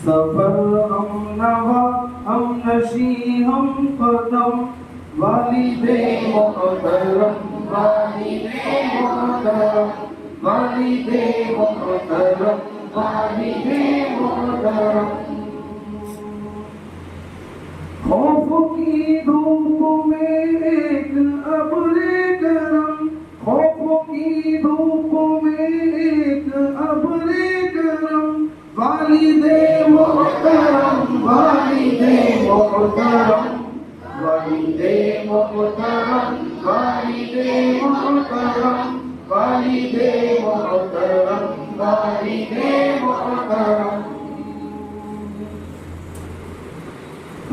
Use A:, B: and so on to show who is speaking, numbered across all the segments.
A: سفر ہم نوا ہم نشی ہم قدم والد محترم والد محترم والد محترم والد محترم خوف کی دھوپ میں ایک ابر گرم خوف کی دھوپ میں ایک ابر گرم والد محترم والد محترم والد محترم والد محترم والد محترم والد محترم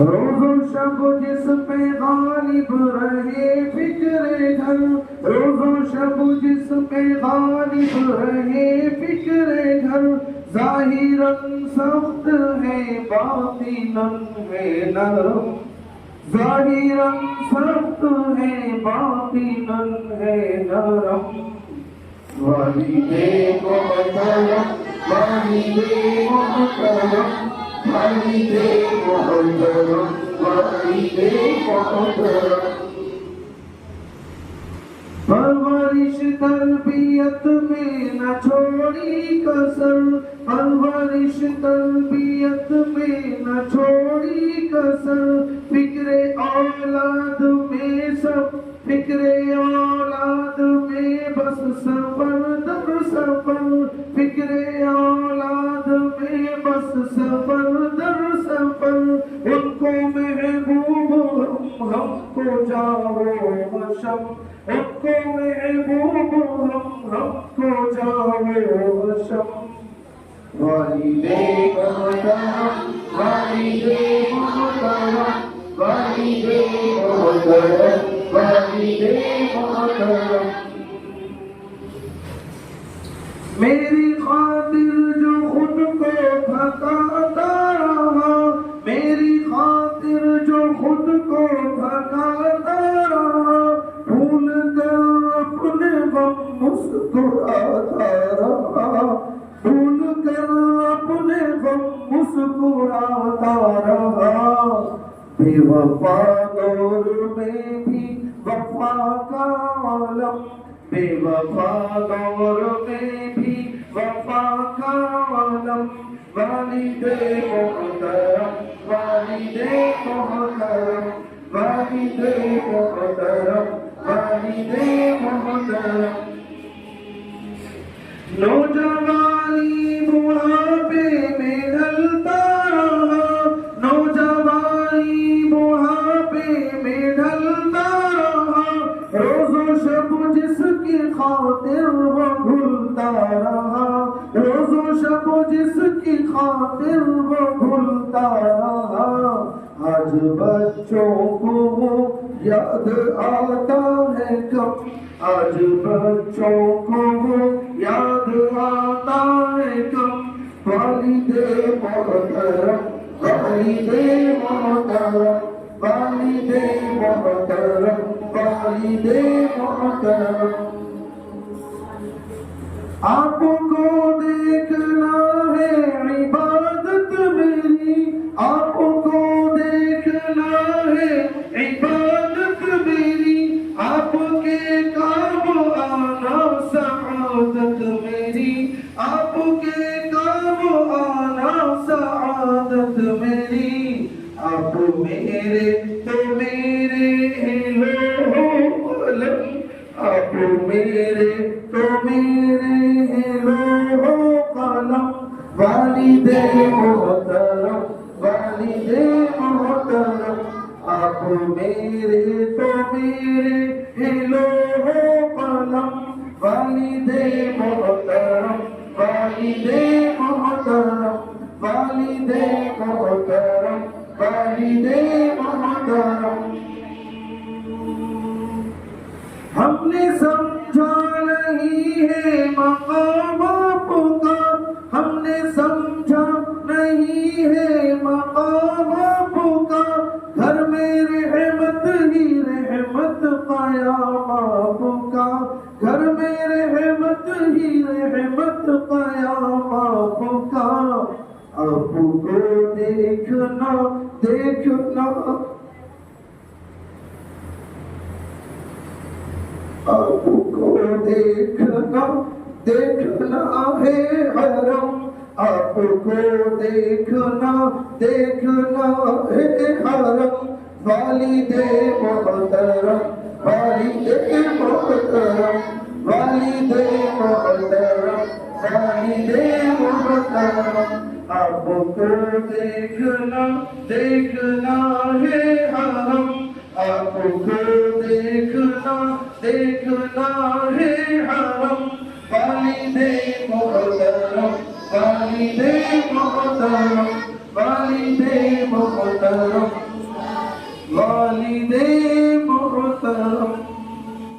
A: روز و شب جس پہ غالب رہے فکر گھر روز و شب جس پہ غالب رہے فکر گھر ظاہراً سخت ہے باطناً ہے نرم ظاہراً سخت ہے باطناً ہے نرم والد محترم والد محترم والد محترم والد محترم پرورش تربیت میں نہ چھوڑی کسر پرورش تربیت میں نہ چھوڑی کسر فکر اولاد میں سب فکر اولاد میں بس سفر در سفر فکر اولاد میں بس سفر در سفر ان کو محبوب ہم کو جاؤ مشم ان کو محبوب ہم کو جاؤ مشم والد محترم والد محترم والد محترم والد محترم میری خاطر جو خود کو تھکاتا رہا میری خاطر جو خود کو تھکاتا رہا بھول کر اپنے غم مسکراتا رہا بھول کر اپنے غم مسکراتا رہا بے وفا دور میں بھی وفا کا عالم بے وفا دور میں بھی وفا کا عالم والد محترم والد محترم والد محترم والد محترم نوجوانی بڑھاپے میں ڈھلتا رہا نوجوانی بڑھاپے میں ڈھلتا رہا روز و شب جس کی خاطر وہ بھولتا رہا روز و شب جس کی خاطر وہ بھولتا رہا آج بچوں کو وہ یاد آتا ہے کم آج بچوں کو وہ یاد آتا ہے کم والد محترم والد محترم والد محترم والد محترم آپ کو دیکھنا ہے عبادت میری آپ کو دیکھنا ہے عبادت میری آپ کے کام آنا سعادت میری آپ کے کام آنا سعادت میری آپ میرے تو میرے لوح قلم آپ میرے تو میرے لوح قلم والد محترم والد محترم آپ میرے تو میرے لوح قلم والد محترم والد محترم والد محترم والد محترم ہم نے سمجھا نہیں ہے مقام آپ کا ہم نے سمجھا نہیں ہے مقام آپ کا گھر میں رحمت ہی رحمت قیام آپ کا گھر میں رحمت ہی رحمت قیام آپ کا آپ کو دیکھنا دیکھنا آپ کو دیکھنا دیکھنا ہے حرم آپ کو دیکھنا دیکھنا ہے حرم والد محترم والد محترم والد محترم والد محترم آپ کو دیکھنا دیکھنا ہے حرم آپ کو دیکھنا دیکھنا ہے حرم والد محترم والد محترم والد محترم